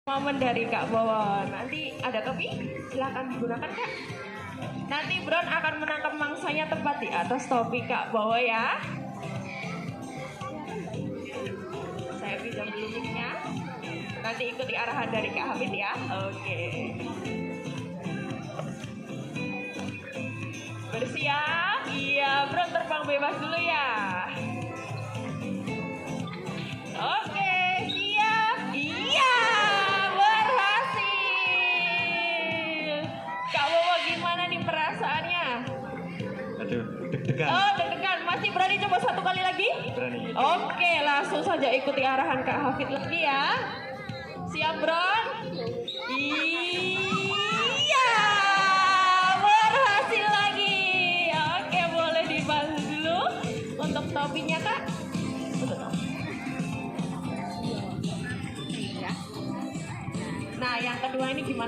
Momen dari Kak Bawon. Nanti ada topi, silakan digunakan Kak. Nanti Bron akan menangkap mangsanya tepat di atas topi Kak Bawon ya. Saya pinjam dulu mic-nya. Nanti ikuti arahan dari Kak Hamid ya. Oke. Bersiap? Iya, Bron terbang bebas dulu ya. Oke, siap? Iya, berhasil. Kak Bowo gimana nih perasaannya? Aduh, deg-degan. Oh, deg-degan. Masih berani coba satu kali lagi? Berani. Oke, langsung saja ikuti arahan Kak Hafid lagi ya. Siap, Bron? Iya, berhasil lagi. Oke, boleh dibantu dulu untuk topinya Kak. Untuk topi. Nah, yang kedua ini gimana?